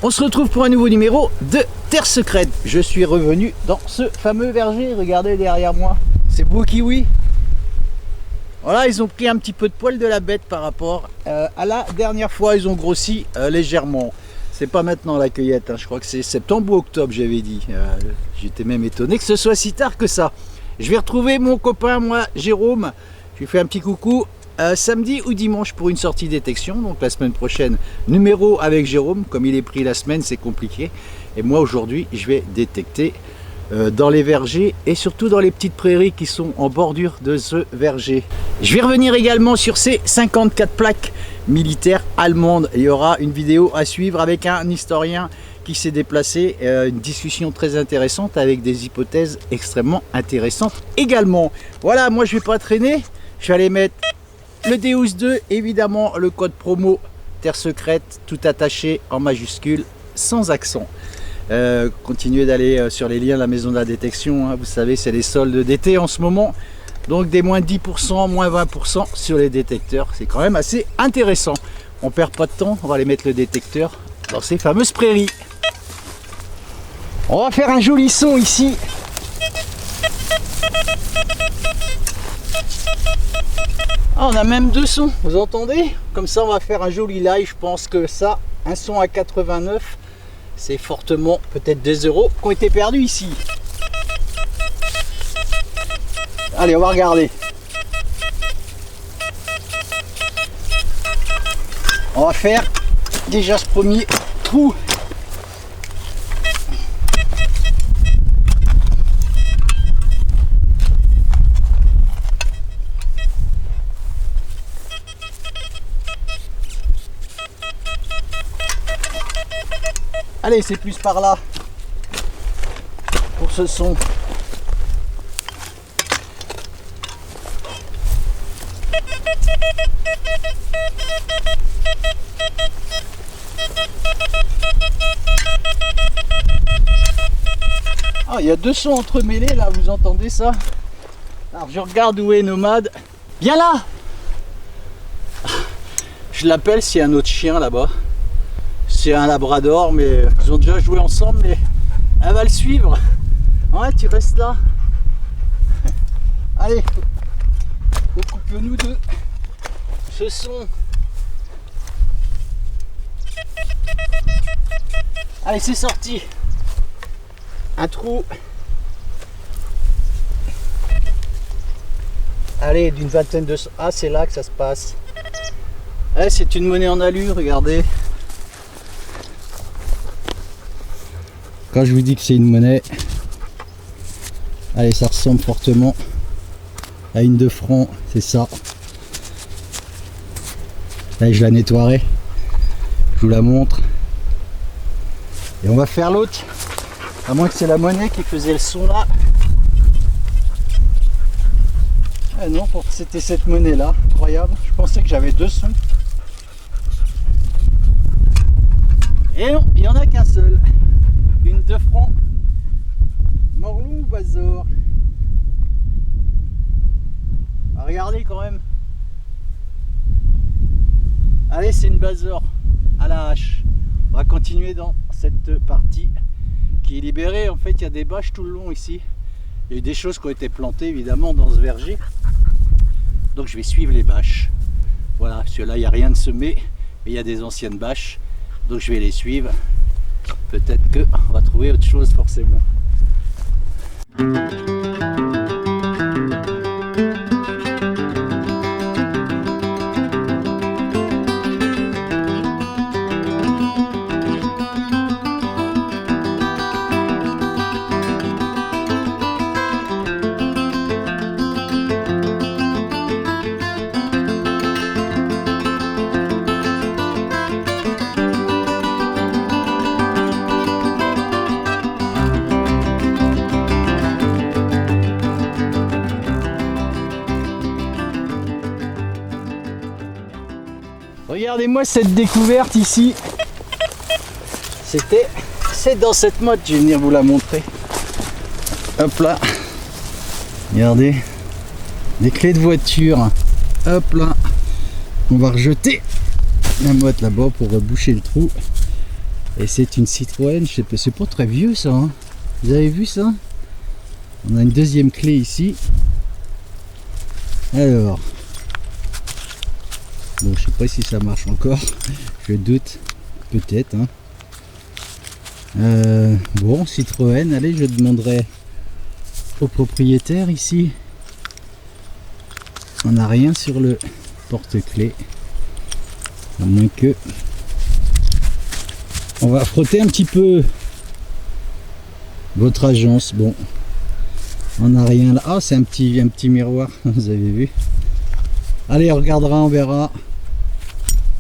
On se retrouve pour un nouveau numéro de Terre Secrète. Je suis revenu dans ce fameux verger, regardez derrière moi. C'est beau kiwi. Voilà, ils ont pris un petit peu de poil de la bête par rapport à la dernière fois. Ils ont grossi légèrement. C'est pas maintenant la cueillette, hein. Je crois que c'est septembre ou octobre, j'avais dit. J'étais même étonné que ce soit si tard que ça. Je vais retrouver mon copain, moi, Jérôme. Je lui fais un petit coucou. Samedi ou dimanche pour une sortie détection, donc la semaine prochaine numéro avec Jérôme. Comme il est pris la semaine, c'est compliqué, et moi aujourd'hui je vais détecter dans les vergers et surtout dans les petites prairies qui sont en bordure de ce verger. Je vais revenir également sur ces 54 plaques militaires allemandes. Il y aura une vidéo à suivre avec un historien qui s'est déplacé, une discussion très intéressante avec des hypothèses extrêmement intéressantes également. Voilà, moi je vais pas traîner, je vais aller mettre le Deus 2, évidemment le code promo Terre Secrète, tout attaché en majuscule, sans accent. Continuez d'aller sur les liens de la maison de la détection, hein. Vous savez, c'est les soldes d'été en ce moment. Donc des moins 10%, moins 20% sur les détecteurs. C'est quand même assez intéressant. On perd pas de temps, on va aller mettre le détecteur dans ces fameuses prairies. On va faire un joli son ici. Ah, on a même deux sons, vous entendez? Comme ça on va faire un joli live. Je pense que ça, un son à 89, c'est fortement peut-être des euros qui ont été perdus ici. Allez, on va regarder. On va faire déjà ce premier trou. Allez, c'est plus par là pour ce son. Ah, il y a deux sons entremêlés là, vous entendez ça? Alors je regarde où est Nomade. Viens là! Je l'appelle, c'est un autre chien là-bas. C'est un labrador, mais ils ont déjà joué ensemble, mais elle va le suivre. Ouais, tu restes là. Allez, occupe-nous de ce son. Allez, c'est sorti. Un trou. Allez, d'une vingtaine de... Ah, c'est là que ça se passe. Ouais, c'est une monnaie en alu, regardez. Quand je vous dis que c'est une monnaie, allez, ça ressemble fortement à une de francs, c'est ça. Allez, je la nettoierai, je vous la montre. Et on va faire l'autre, à moins que c'est la monnaie qui faisait le son là. Ah non, c'était cette monnaie là, incroyable. Je pensais que j'avais deux sons. Et non, il n'y en a qu'un seul. Une 2 francs. Morlon ou Bazor? Ah, regardez quand même. Allez, c'est une Bazor à la hache. On va continuer dans cette partie qui est libérée. En fait, il y a des bâches tout le long ici. Il y a eu des choses qui ont été plantées évidemment dans ce verger. Donc je vais suivre les bâches. Voilà, celui-là, il n'y a rien de semé, mais il y a des anciennes bâches. Donc je vais les suivre. Peut-être qu'on va trouver autre chose forcément. Regardez-moi cette découverte ici. C'est dans cette motte, je vais venir vous la montrer. Hop là. Regardez. Des clés de voiture. Hop là. On va rejeter la motte là-bas pour boucher le trou. Et c'est une Citroën, je sais pas, c'est pas très vieux ça, hein. Vous avez vu ça? On a une deuxième clé ici. Alors, bon, je sais pas si ça marche encore, je doute, peut-être, hein. Bon, Citroën, allez, je demanderai au propriétaire ici. On n'a rien sur le porte-clés, à moins que... On va frotter un petit peu votre agence. Bon, on n'a rien là. Ah, c'est un petit miroir, vous avez vu. Allez, on regardera, on verra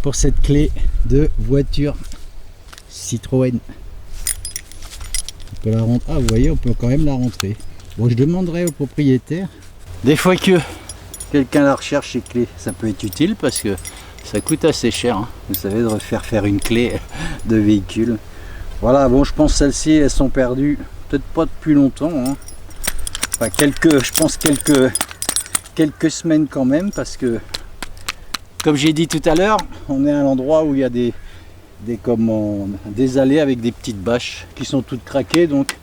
pour cette clé de voiture Citroën. On peut la rentrer. Ah, vous voyez, on peut quand même la rentrer. Bon, je demanderai au propriétaire. Des fois que quelqu'un la recherche ces clés, ça peut être utile parce que ça coûte assez cher, hein. Vous savez, de refaire faire une clé de véhicule. Voilà, bon, je pense que celles-ci, elles sont perdues, peut-être pas depuis longtemps, hein. Enfin, je pense quelques semaines quand même, parce que, comme j'ai dit tout à l'heure, on est à l'endroit où il y a des allées avec des petites bâches qui sont toutes craquées, donc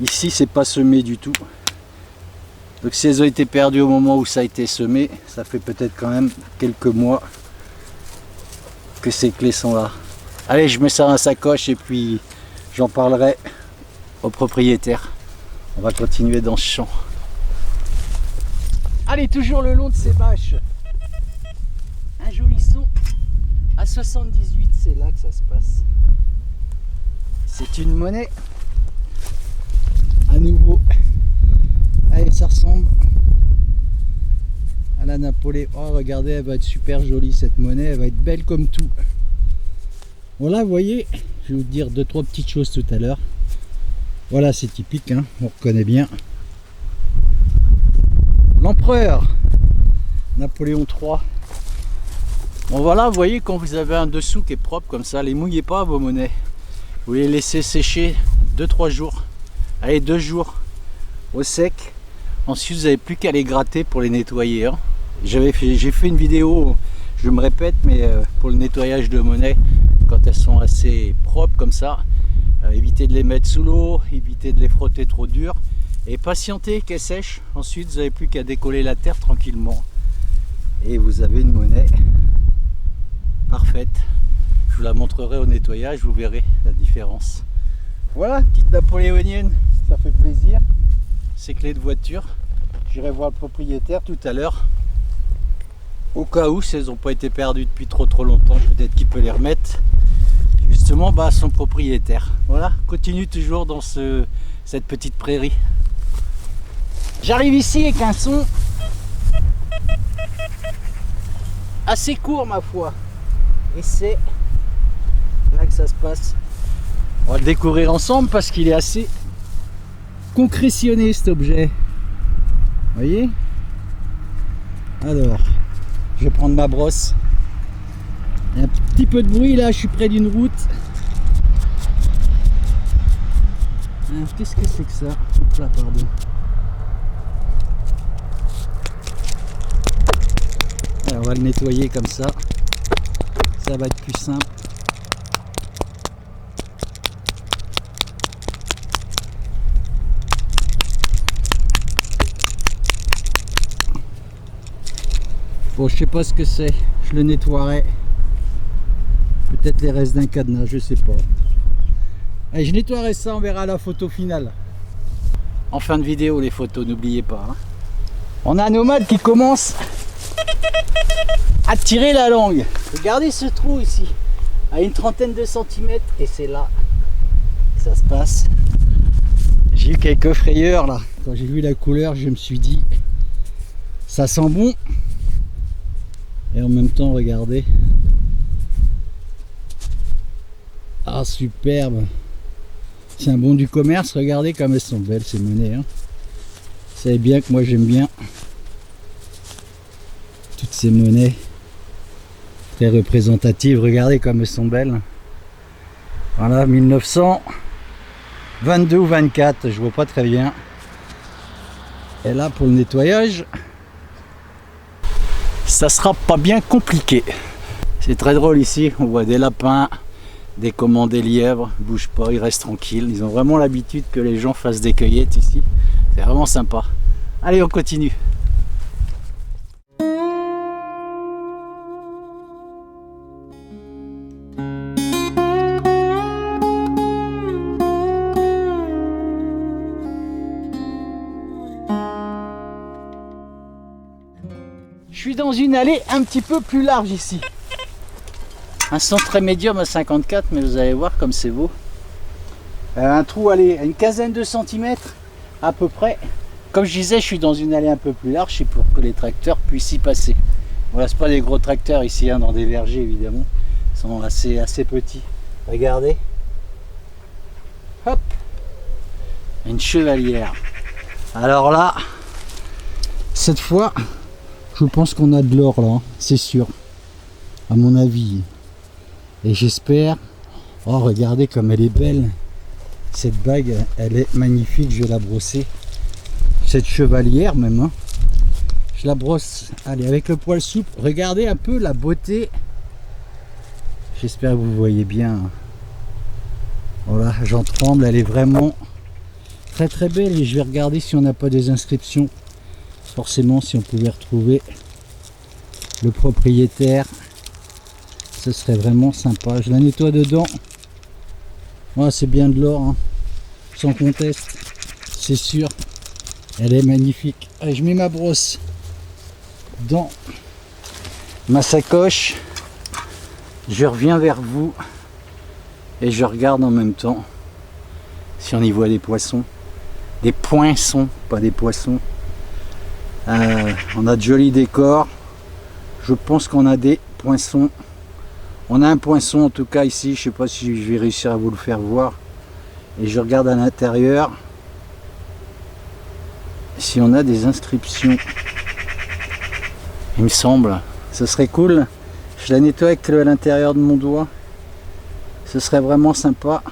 ici, c'est pas semé du tout. Donc si elles ont été perdues au moment où ça a été semé, ça fait peut-être quand même quelques mois que ces clés sont là. Allez, je mets ça dans la sacoche et puis j'en parlerai au propriétaire. On va continuer dans ce champ. Allez, toujours le long de ces bâches. Un joli son à 78, c'est là que ça se passe. C'est une monnaie. À nouveau. Allez, ça ressemble à la Napoléon. Oh, regardez, elle va être super jolie cette monnaie, elle va être belle comme tout. Voilà, vous voyez, je vais vous dire 2-3 petites choses tout à l'heure. Voilà, c'est typique, hein, on reconnaît bien. L'empereur Napoléon III. Bon voilà, vous voyez, quand vous avez un dessous qui est propre comme ça, les mouillez pas vos monnaies. Vous les laissez sécher 2-3 jours. Allez, 2 jours au sec. Ensuite, vous n'avez plus qu'à les gratter pour les nettoyer, hein. J'ai fait une vidéo, je me répète, mais pour le nettoyage de monnaie, quand elles sont assez propres comme ça, évitez de les mettre sous l'eau, évitez de les frotter trop dur et patientez qu'elles sèchent. Ensuite, vous n'avez plus qu'à décoller la terre tranquillement et vous avez une monnaie parfaite. Je vous la montrerai au nettoyage, vous verrez la différence. Voilà, petite napoléonienne, ça fait plaisir. Ces clés de voiture, j'irai voir le propriétaire tout à l'heure au cas où si elles n'ont pas été perdues depuis trop longtemps, peut-être qu'il peut les remettre justement à son propriétaire. Voilà, continue toujours dans cette petite prairie. J'arrive ici avec un son assez court ma foi, et c'est là que ça se passe. On va le découvrir ensemble parce qu'il est assez concrétionné cet objet. Vous voyez? Alors, je vais prendre ma brosse. Il y a un petit peu de bruit là, je suis près d'une route. Qu'est-ce que c'est que ça? Hop là, pardon. Alors, on va le nettoyer comme ça. Ça va être plus simple. Bon, je sais pas ce que c'est, je le nettoierai. Peut-être les restes d'un cadenas, je sais pas. Allez, je nettoierai ça, on verra la photo finale. En fin de vidéo, les photos, n'oubliez pas, hein. On a un nomade qui commence à tirer la langue. Regardez ce trou ici, à une trentaine de centimètres, et c'est là que ça se passe. J'ai eu quelques frayeurs là. Quand j'ai vu la couleur, je me suis dit, ça sent bon. Et en même temps, regardez. Ah, superbe. C'est un bon du commerce. Regardez comme elles sont belles ces monnaies, hein. Vous savez bien que moi j'aime bien toutes ces monnaies très représentatives. Regardez comme elles sont belles. Voilà, 1922 ou 24, je vois pas très bien. Et là, pour le nettoyage, ça sera pas bien compliqué. C'est très drôle ici, on voit des lapins, des commandes des lièvres, ils bougent pas, ils restent tranquilles. Ils ont vraiment l'habitude que les gens fassent des cueillettes ici. C'est vraiment sympa. Allez, on continue. Je suis dans une allée un petit peu plus large ici. Un son très médium à 54, mais vous allez voir comme c'est beau. Un trou, allez, à une quinzaine de centimètres à peu près. Comme je disais, je suis dans une allée un peu plus large, c'est pour que les tracteurs puissent y passer. Voilà, c'est pas des gros tracteurs ici, hein, dans des vergers évidemment. Ils sont assez petits. Regardez. Hop. Une chevalière. Alors là, cette fois, je pense qu'on a de l'or là, hein, c'est sûr. À mon avis. Et j'espère. Oh, regardez comme elle est belle. Cette bague, elle est magnifique. Je vais la brosser. Cette chevalière même. Hein. Je la brosse. Allez, avec le poil souple. Regardez un peu la beauté. J'espère que vous voyez bien. Voilà, j'en tremble. Elle est vraiment très très belle. Et je vais regarder si on n'a pas des inscriptions. Forcément, si on pouvait retrouver le propriétaire, ce serait vraiment sympa. Je la nettoie dedans. Voilà, c'est bien de l'or, hein. Sans conteste, c'est sûr. Elle est magnifique. Allez, je mets ma brosse dans ma sacoche. Je reviens vers vous et je regarde en même temps si on y voit des poissons. Des poinçons, pas des poissons. On a de jolis décors. Je pense qu'on a des poinçons. On a un poinçon en tout cas ici. Je sais pas si je vais réussir à vous le faire voir. Et je regarde à l'intérieur si on a des inscriptions. Il me semble. Ce serait cool. Je la nettoie avec l'intérieur de mon doigt. Ce serait vraiment sympa.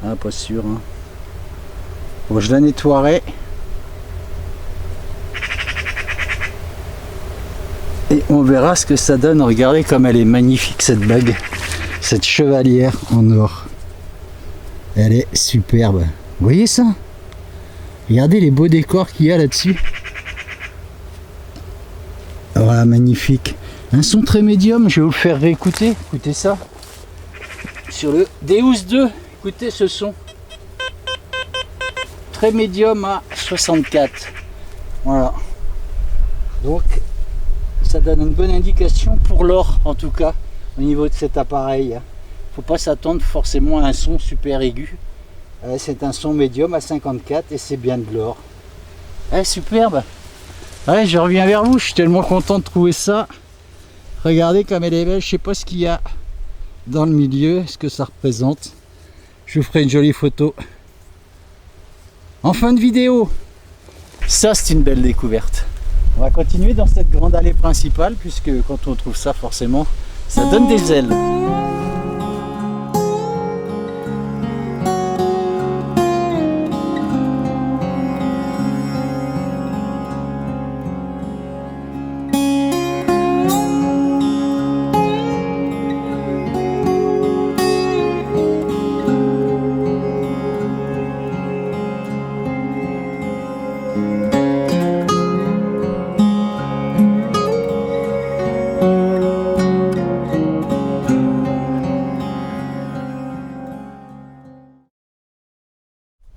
Ah, pas sûr. Hein. Bon, je la nettoierai. Et on verra ce que ça donne. Regardez comme elle est magnifique cette bague. Cette chevalière en or. Elle est superbe. Vous voyez ça? Regardez les beaux décors qu'il y a là-dessus. Voilà, magnifique. Un son très médium. Je vais vous le faire réécouter. Écoutez ça. Sur le Deus 2. Écoutez ce son. Très médium à 64. Voilà. Donc ça donne une bonne indication pour l'or en tout cas au niveau de cet appareil. Faut pas s'attendre forcément à un son super aigu. C'est un son médium à 54 et c'est bien de l'or. Superbe. Ouais, je reviens vers vous, je suis tellement content de trouver ça. Regardez comme elle est belle, je sais pas ce qu'il y a dans le milieu, ce que ça représente. Je vous ferai une jolie photo en fin de vidéo. Ça c'est une belle découverte. On va continuer dans cette grande allée principale puisque quand on trouve ça forcément ça donne des ailes.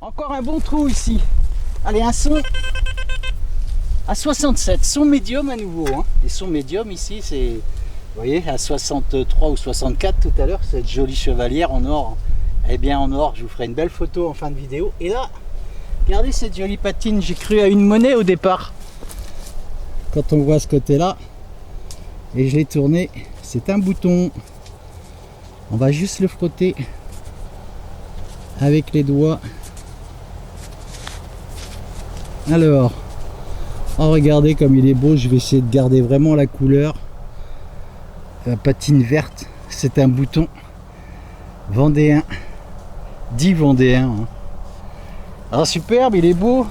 Encore un bon trou ici. Allez, un son à 67, son médium à nouveau. Hein. Les sons médiums ici, c'est, vous voyez, à 63 ou 64 tout à l'heure, cette jolie chevalière en or. Elle est bien en or, je vous ferai une belle photo en fin de vidéo. Et là, regardez cette jolie patine, j'ai cru à une monnaie au départ. Quand on voit ce côté-là, et je l'ai tourné, c'est un bouton. On va juste le frotter avec les doigts. Alors, oh, regardez comme il est beau, je vais essayer de garder vraiment la couleur. La patine verte, c'est un bouton vendéen, dit vendéen. Hein. Alors superbe, il est beau.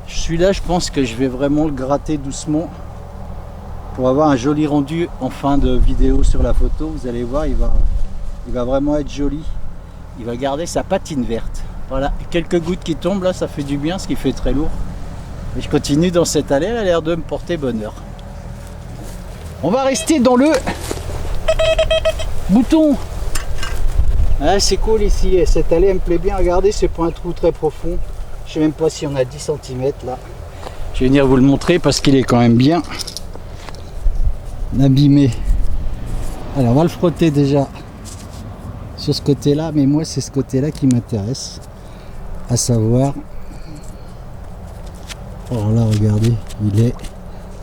Celui-là, je pense que je vais vraiment le gratter doucement. pour avoir un joli rendu en fin de vidéo sur la photo. Vous allez voir, il va vraiment être joli. Il va garder sa patine verte. Voilà, quelques gouttes qui tombent là, ça fait du bien, ce qui fait très lourd. Et je continue dans cette allée, elle a l'air de me porter bonheur. On va rester dans le bouton. Ah, c'est cool ici, cette allée elle me plaît bien. Regardez, c'est pas un trou très profond. Je sais même pas si on a 10 cm là. Je vais venir vous le montrer parce qu'il est quand même bien abîmé. Alors on va le frotter déjà sur ce côté là, mais moi c'est ce côté là qui m'intéresse, à savoir, alors là regardez, il est,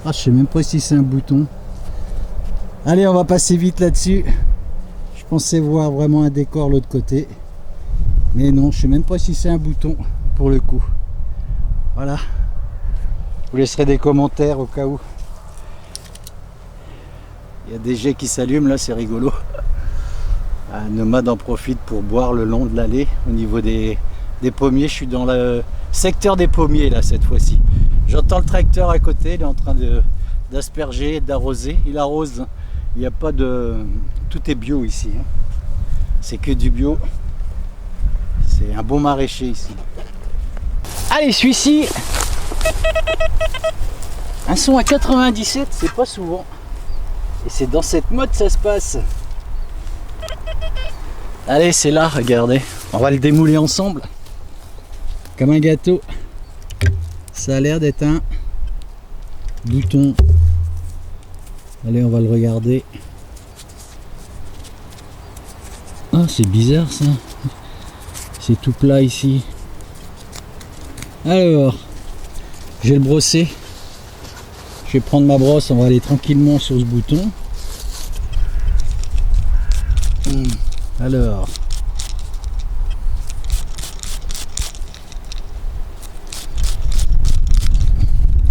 ah, je sais même pas si c'est un bouton. Allez, on va passer vite là-dessus. Je pensais voir vraiment un décor l'autre côté, mais non, je sais même pas si c'est un bouton pour le coup. Voilà, je vous laisserai des commentaires au cas où. Il y a des jets qui s'allument là, c'est rigolo. Nomade en profite pour boire le long de l'allée au niveau des pommiers. Je suis dans le secteur des pommiers là cette fois-ci. J'entends le tracteur à côté, il est en train d'asperger, d'arroser. Il arrose, il n'y a pas de... Tout est bio ici. C'est que du bio. C'est un bon maraîcher ici. Allez, celui-ci, un son à 97, c'est pas souvent. Et c'est dans cette mode ça se passe. Allez, c'est là, regardez. On va le démouler ensemble. Comme un gâteau. Ça a l'air d'être un bouton. Allez, on va le regarder. Ah, c'est bizarre ça. C'est tout plat ici. Alors, je vais le brosser. Je vais prendre ma brosse, on va aller tranquillement sur ce bouton. Alors,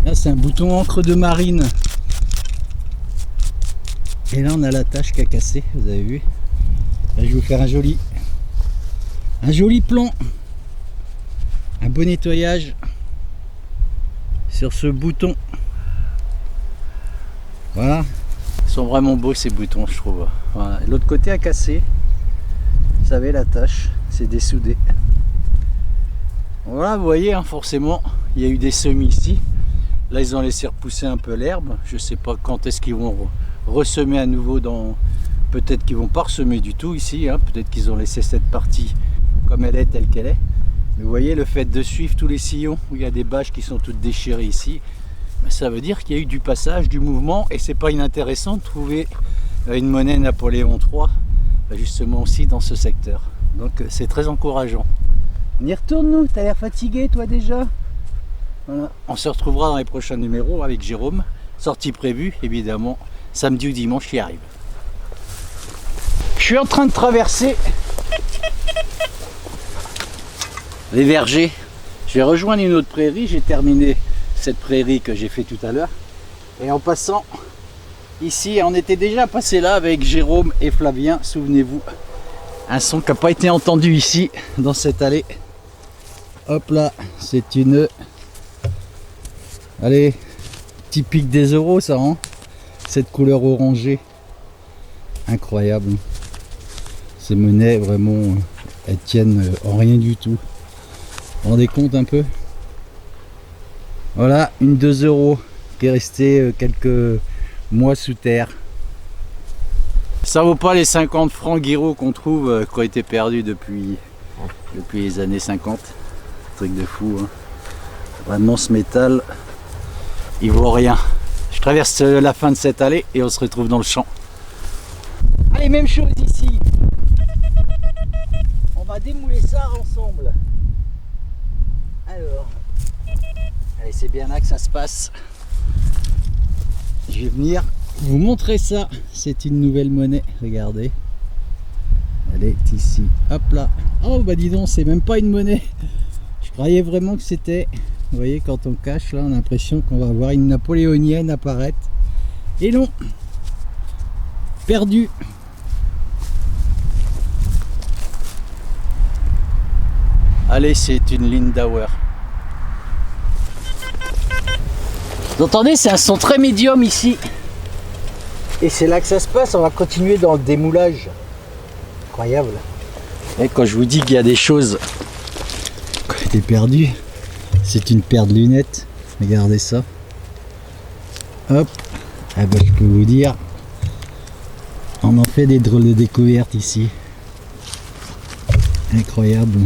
là c'est un bouton encre de marine. Et là on a la tâche qui a cassé, vous avez vu. Là je vais vous faire un joli plan, un beau nettoyage sur ce bouton. Voilà, ils sont vraiment beaux ces boutons, je trouve. Voilà. L'autre côté a cassé, vous savez, la tâche, c'est dessoudé. Voilà, vous voyez, hein, forcément, il y a eu des semis ici. Là, ils ont laissé repousser un peu l'herbe. Je sais pas quand est-ce qu'ils vont ressemer à nouveau dans... Peut-être qu'ils vont pas ressemer du tout ici, hein. Peut-être qu'ils ont laissé cette partie comme elle est, telle qu'elle est. Mais vous voyez, le fait de suivre tous les sillons, où il y a des bâches qui sont toutes déchirées ici, ça veut dire qu'il y a eu du passage, du mouvement, et c'est pas inintéressant de trouver une monnaie Napoléon III justement aussi dans ce secteur. Donc c'est très encourageant. On y retourne nous, t'as l'air fatigué toi déjà. Voilà. On se retrouvera dans les prochains numéros avec Jérôme, sortie prévue évidemment samedi ou dimanche qui arrive. Je suis en train de traverser les vergers. Je vais rejoindre une autre prairie, j'ai terminé cette prairie que j'ai fait tout à l'heure, et en passant ici, on était déjà passé là avec Jérôme et Flavien, souvenez-vous, un son qui n'a pas été entendu ici dans cette allée. Hop là, c'est une, allez, typique des euros ça, hein, cette couleur orangée, incroyable. Ces monnaies vraiment, elles tiennent en rien du tout. Vous vous rendez compte un peu? Voilà, une 2 euros qui est restée quelques mois sous terre. Ça vaut pas les 50 francs Guiraud qu'on trouve, qui ont été perdus depuis les années 50. Truc de fou, hein. Vraiment ce métal, il vaut rien. Je traverse la fin de cette allée et on se retrouve dans le champ. Allez, même chose ici. On va démouler ça ensemble. Alors... Allez, c'est bien là que ça se passe. Je vais venir vous montrer ça. C'est une nouvelle monnaie, regardez. Elle est ici. Hop là. Oh bah dis donc, c'est même pas une monnaie. Je croyais vraiment que c'était... Vous voyez, quand on cache là, on a l'impression qu'on va avoir une napoléonienne apparaître. Et non. Perdu. Allez, c'est une Lindauer. Vous entendez, c'est un son très médium ici. Et c'est là que ça se passe, on va continuer dans le démoulage. Incroyable. Et quand je vous dis qu'il y a des choses qui ont été perdues, c'est une paire de lunettes. Regardez ça. Hop. Ah ben, je peux vous dire, on en fait des drôles de découvertes ici. Incroyable.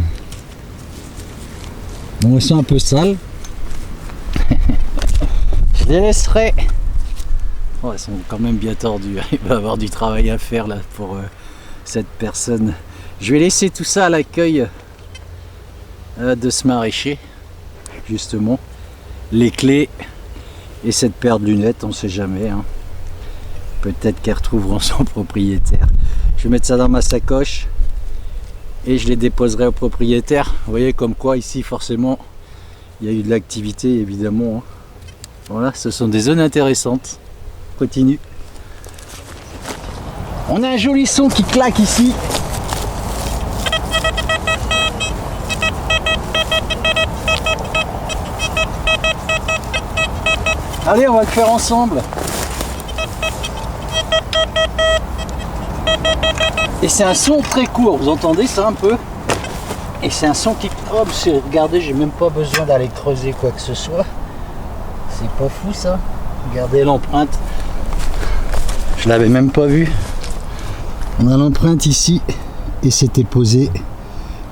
Bon, elles sont un peu sales. Je les laisserai. Oh, elles sont quand même bien tordues. Il va y avoir du travail à faire là pour cette personne. Je vais laisser tout ça à l'accueil de ce maraîcher, justement. Les clés et cette paire de lunettes, on ne sait jamais. Hein. Peut-être qu'elles retrouveront son propriétaire. Je vais mettre ça dans ma sacoche et je les déposerai au propriétaire. Vous voyez comme quoi ici forcément il y a eu de l'activité évidemment. Hein. Voilà, ce sont des zones intéressantes. Continue. On a un joli son qui claque ici. Allez, on va le faire ensemble. Et c'est un son très court, vous entendez ça un peu? Et c'est un son qui... Oh, regardez, j'ai même pas besoin d'aller creuser quoi que ce soit. C'est pas fou ça? Regardez l'empreinte. Je l'avais même pas vu. On a l'empreinte ici et c'était posé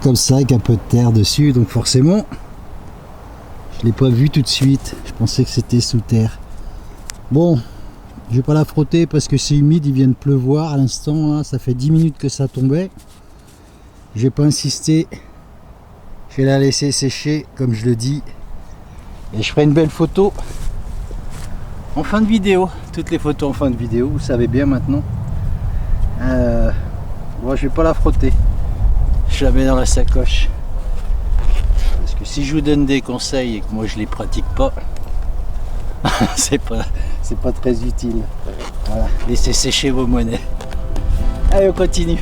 comme ça avec un peu de terre dessus. Donc forcément, je l'ai pas vu tout de suite. Je pensais que c'était sous terre. Bon, je vais pas la frotter parce que c'est humide. Il vient de pleuvoir à l'instant. Hein, ça fait 10 minutes que ça tombait. Je vais pas insister. Je vais la laisser sécher comme je le dis. Et je ferai une belle photo en fin de vidéo. Toutes les photos en fin de vidéo, vous savez bien maintenant. Moi je vais pas la frotter. Je la mets dans la sacoche. Parce que si je vous donne des conseils et que moi je les pratique pas, c'est pas très utile. Voilà, laissez sécher vos monnaies. Allez, on continue.